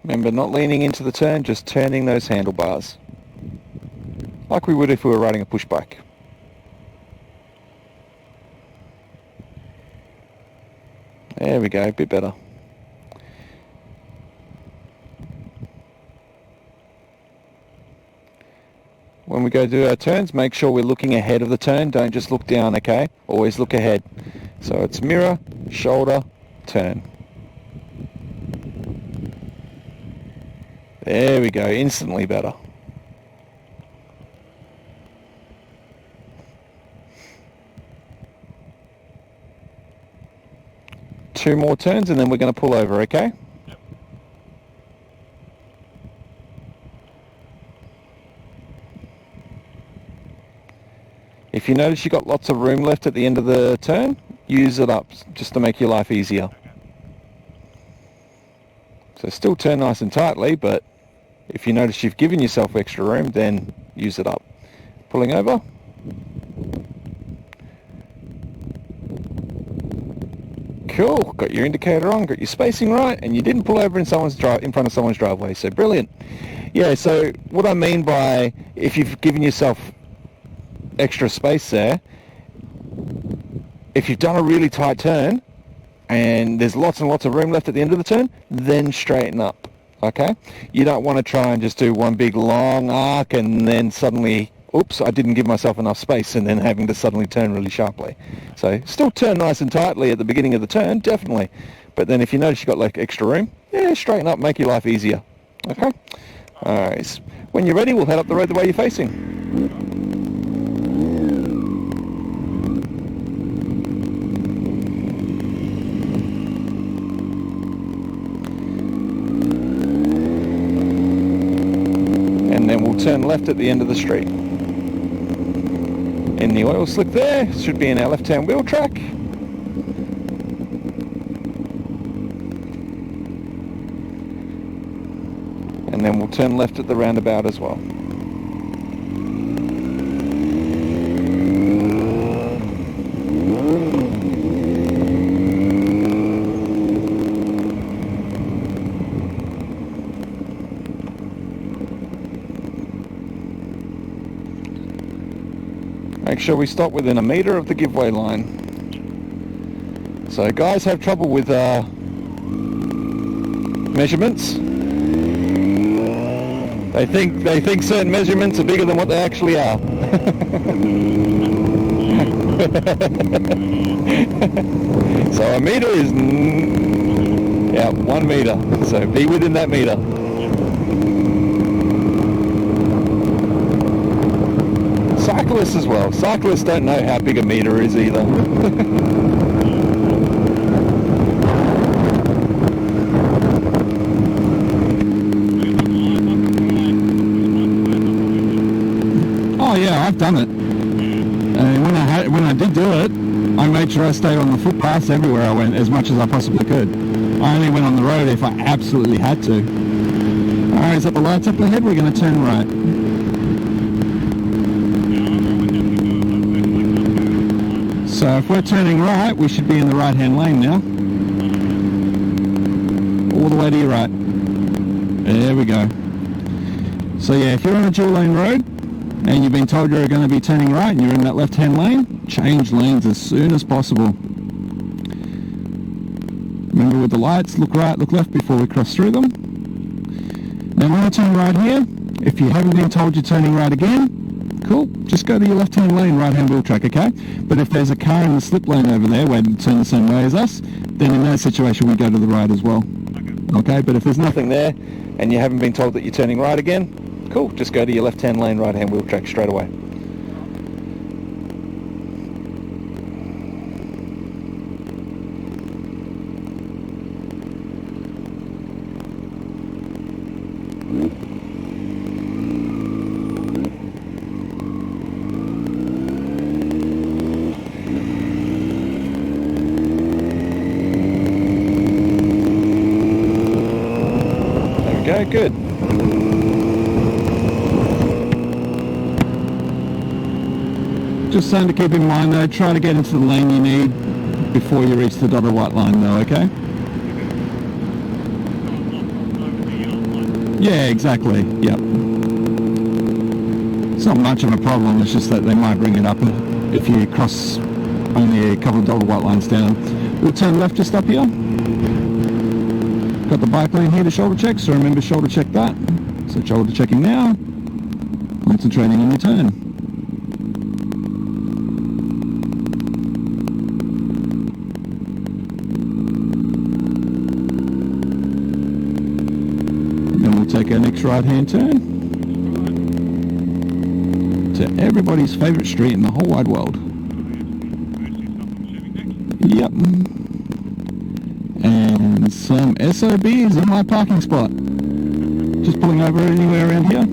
Remember, not leaning into the turn, just turning those handlebars. Like we would if we were riding a push bike. There we go, a bit better. When we go do our turns, make sure we're looking ahead of the turn. Don't just look down, okay? Always look ahead. So it's mirror, shoulder, turn. There we go, instantly better. Two more turns and then we're going to pull over, okay? Yep. If you notice you've got lots of room left at the end of the turn, use it up just to make your life easier. Okay. So still turn nice and tightly, but if you notice you've given yourself extra room, then use it up. Pulling over. Cool, got your indicator on, got your spacing right, and you didn't pull over in front of someone's driveway, so brilliant. Yeah, so what I mean by if you've given yourself extra space there, if you've done a really tight turn and there's lots and lots of room left at the end of the turn, then straighten up, okay? You don't want to try and just do one big long arc and then suddenly, oops, I didn't give myself enough space, and then having to suddenly turn really sharply. So still turn nice and tightly at the beginning of the turn, definitely. But then if you notice you've got like extra room, yeah, straighten up, make your life easier, okay? All right, when you're ready, we'll head up the road the way you're facing. And then we'll turn left at the end of the street. In the oil slick there, should be in our left-hand wheel track. And then we'll turn left at the roundabout as well. Make sure we stop within a metre of the giveaway line. So guys have trouble with measurements. They think certain measurements are bigger than what they actually are. So a metre is 1 metre. So be within that metre. Cyclists as well. Cyclists don't know how big a metre is either. Oh yeah, I've done it. And when I did do it, I made sure I stayed on the footpaths everywhere I went as much as I possibly could. I only went on the road if I absolutely had to. Alright, is that the lights up ahead? We're going to turn right. So if we're turning right, we should be in the right-hand lane now. All the way to your right. There we go. So yeah, if you're on a dual-lane road and you've been told you're going to be turning right and you're in that left-hand lane, change lanes as soon as possible. Remember with the lights, look right, look left before we cross through them. Now when I turn right here, if you haven't been told you're turning right again, cool, just go to your left-hand lane, right-hand wheel track, okay? But if there's a car in the slip lane over there waiting to turn the same way as us, then in that situation we go to the right as well. Okay, but if there's nothing there and you haven't been told that you're turning right again, cool, just go to your left-hand lane, right-hand wheel track straight away. Okay, good. Just something to keep in mind though, try to get into the lane you need before you reach the dotted white line though, okay? Yeah, exactly. Yep. It's not much of a problem, it's just that they might bring it up if you cross only a couple of dotted white lines down. We'll turn left just up here. Got the bike lane here to shoulder check, so remember shoulder check that. So shoulder checking now. Concentrating on your turn. Then we'll take our next right-hand turn to everybody's favourite street in the whole wide world. Yep. And some SOBs in my parking spot. Just pulling over anywhere around here.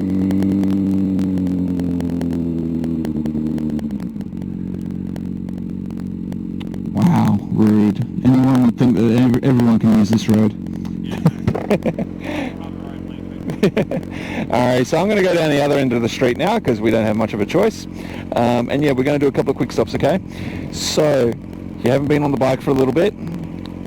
Wow, rude. Anyone would think that everyone can use this road. Alright, so I'm going to go down the other end of the street now because we don't have much of a choice. And yeah, we're going to do a couple of quick stops, okay? So, you haven't been on the bike for a little bit.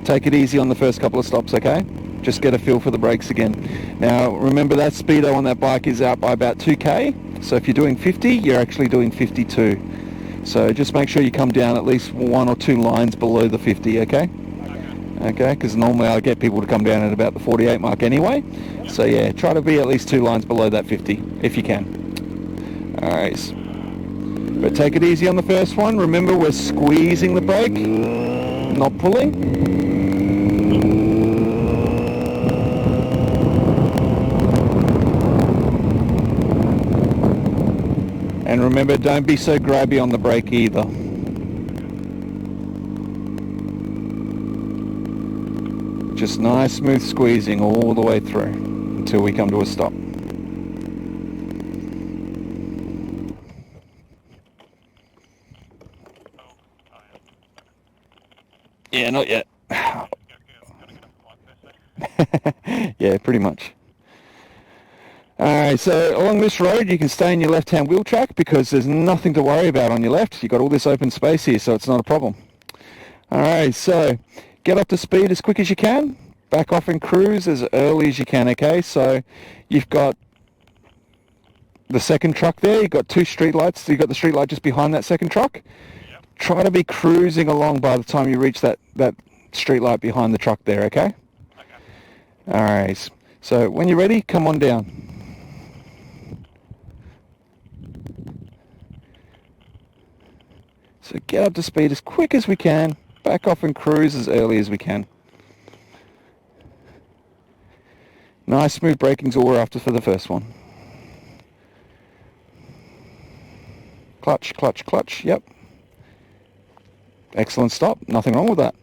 Take it easy on the first couple of stops, okay? Just get a feel for the brakes again. Now, remember that speedo on that bike is out by about 2k. So if you're doing 50, you're actually doing 52. So just make sure you come down at least 1 or 2 lines below the 50, okay? Okay, because normally I get people to come down at about the 48 mark anyway. So yeah, try to be at least 2 lines below that 50, if you can. Alright. But take it easy on the first one. Remember, we're squeezing the brake, not pulling. And remember, don't be so grabby on the brake either. Just nice smooth squeezing all the way through until we come to a stop. Yeah, not yet. Yeah, pretty much. Alright, so along this road you can stay in your left-hand wheel track because there's nothing to worry about on your left. You've got all this open space here, so it's not a problem. Alright, so get up to speed as quick as you can. Back off and cruise as early as you can, okay? So you've got the second truck there, you've got 2 street lights. You've got the street light just behind that second truck. Yep. Try to be cruising along by the time you reach that street light behind the truck there, okay? Okay. Alright, so when you're ready, come on down. So get up to speed as quick as we can, back off and cruise as early as we can. Nice smooth braking's all we're after for the first one. Clutch, clutch, clutch, yep. Excellent stop, nothing wrong with that.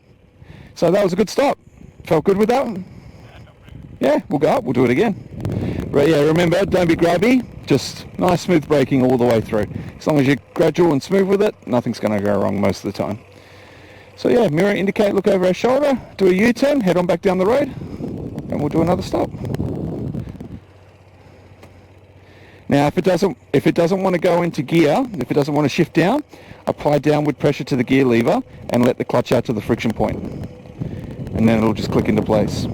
So that was a good stop. Felt good with that one? Yeah, we'll go up, we'll do it again. But yeah, remember, don't be grabby, just nice smooth braking all the way through. As long as you're gradual and smooth with it, nothing's going to go wrong most of the time. So yeah, mirror, indicate, look over our shoulder, do a U-turn, head on back down the road, and we'll do another stop. Now if it doesn't want to go into gear, if it doesn't want to shift down, apply downward pressure to the gear lever and let the clutch out to the friction point. And then it'll just click into place.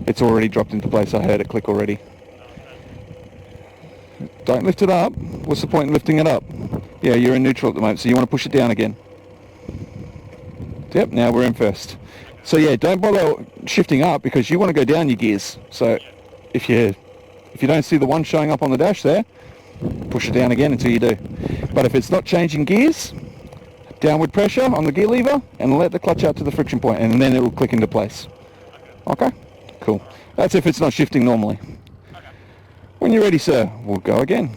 It's already dropped into place, I heard it click already. Don't lift it up. What's the point in lifting it up? Yeah, you're in neutral at the moment, so you want to push it down again. Yep, now we're in first. So yeah, don't bother shifting up because you want to go down your gears. So if you don't see the one showing up on the dash there, push it down again until you do. But if it's not changing gears, downward pressure on the gear lever and let the clutch out to the friction point and then it will click into place. Okay? Cool. That's if it's not shifting normally. When you're ready, sir, we'll go again.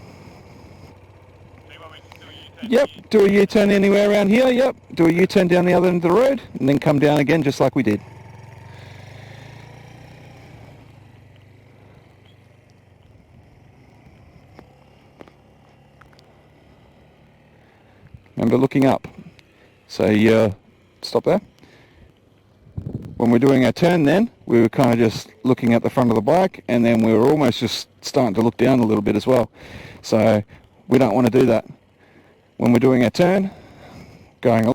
Yep, do a U-turn anywhere around here, yep. Do a U-turn down the other end of the road and then come down again just like we did. Remember looking up. So stop there. When we're doing our turn then, we were kind of just looking at the front of the bike and then we were almost just starting to look down a little bit as well. So we don't want to do that. When we're doing our turn, going